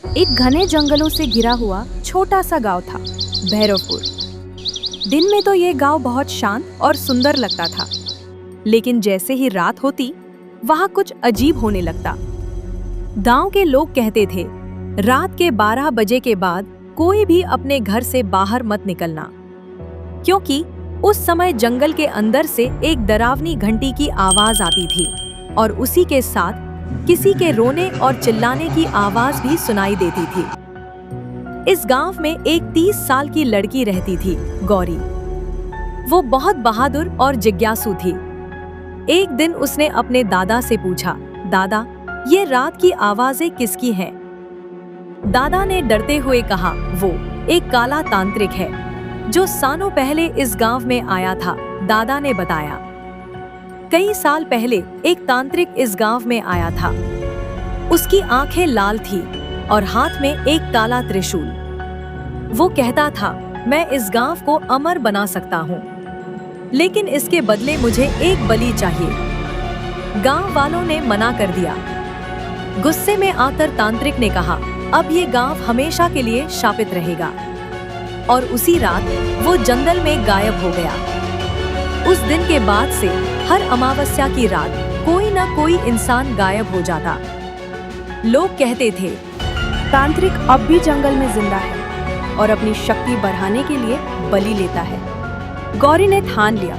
एक घने जंगलों से घिरा हुआ छोटा सा गांव था, भैरवपुर। दिन में तो ये गांव बहुत शांत और सुंदर लगता था, लेकिन जैसे ही रात होती, वहां कुछ अजीब होने लगता। गांव के लोग कहते थे, रात के 12 बजे के बाद कोई भी अपने घर से बाहर मत निकलना, क्योंकि उस समय जंगल के अंदर से एक डरावनी घंटी की आवाज आती थी और उसी के साथ किसी के रोने और चिल्लाने की आवाज भी सुनाई देती थी। इस गांव में एक 30 साल की लड़की रहती थी, गौरी। वो बहुत बहादुर और जिज्ञासु थी। एक दिन उसने अपने दादा से पूछा, दादा, ये रात की आवाजें किसकी हैं? दादा ने डरते हुए कहा, वो एक काला तांत्रिक है जो सालों पहले इस गांव में आया था। दादा ने बताया, कई साल पहले एक तांत्रिक इस गांव में आया था। उसकी आंखें लाल थी और हाथ में एक काला त्रिशूल। वो कहता था, मैं इस गांव को अमर बना सकता हूँ, लेकिन इसके बदले मुझे एक बलि चाहिए। गांव वालों ने मना कर दिया। गुस्से में आकर तांत्रिक ने कहा, अब ये गांव हमेशा के लिए शापित रहेगा। और उसी रात वो जंगल में गायब हो गया। उस दिन के बाद से हर अमावस्या की रात कोई न कोई इंसान गायब हो जाता। लोग कहते थे, तांत्रिक अब भी जंगल में जिंदा है और अपनी शक्ति बढ़ाने के लिए बलि लेता है। गौरी ने ठान लिया,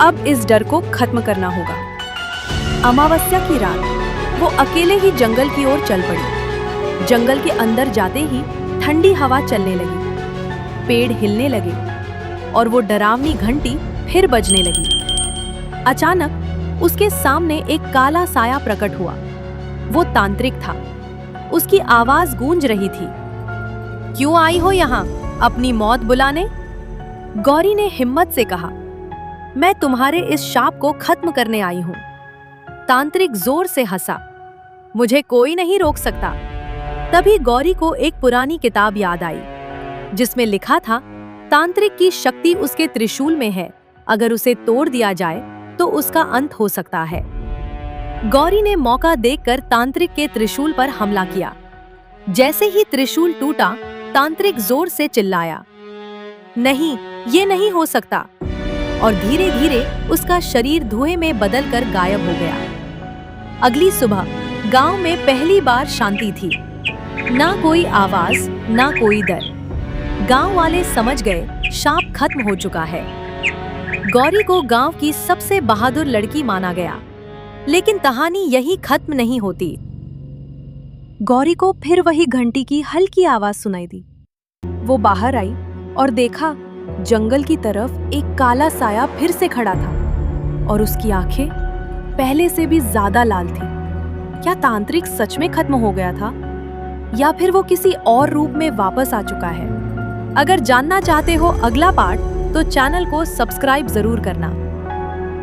अब इस डर को खत्म करना होगा। अमावस्या की रात वो अकेले ही जंगल की ओर चल पड़ी। जंगल के अंदर जाते ही ठंडी हवा चलने लगी, पेड़ हिलने लगे और वो डरावनी घंटी फिर बजने लगी। अचानक उसके सामने एक काला साया प्रकट हुआ। वो तांत्रिक था। उसकी आवाज गूंज रही थी, क्यों आई हो यहाँ अपनी मौत बुलाने? गौरी ने हिम्मत से कहा, मैं तुम्हारे इस शाप को खत्म करने आई हूँ। तांत्रिक जोर से हंसा, मुझे कोई नहीं रोक सकता। तभी गौरी को एक पुरानी किताब याद आई, जिसमें लिखा था, तांत्रिक की शक्ति उसके त्रिशूल में है, अगर उसे तोड़ दिया जाए तो उसका अंत हो सकता है। गौरी ने मौका देखकर तांत्रिक के त्रिशूल पर हमला किया। जैसे ही त्रिशूल टूटा, तांत्रिक जोर से चिल्लाया, नहीं, ये नहीं हो सकता, और धीरे धीरे उसका शरीर धुएं में बदलकर गायब हो गया। अगली सुबह गांव में पहली बार शांति थी। ना कोई आवाज, ना कोई डर। गांव वाले समझ गए, शाप खत्म हो चुका है। गौरी को गांव की सबसे बहादुर लड़की माना गया। लेकिन कहानी यही खत्म नहीं होती। गौरी को फिर वही घंटी की हल्की आवाज सुनाई दी। वो बाहर आई और देखा, जंगल की तरफ एक काला साया फिर से खड़ा था और उसकी आंखें पहले से भी ज्यादा लाल थी। क्या तांत्रिक सच में खत्म हो गया था, या फिर वो किसी और रूप में वापस आ चुका है? अगर जानना चाहते हो अगला पार्ट, तो चैनल को सब्सक्राइब जरूर करना।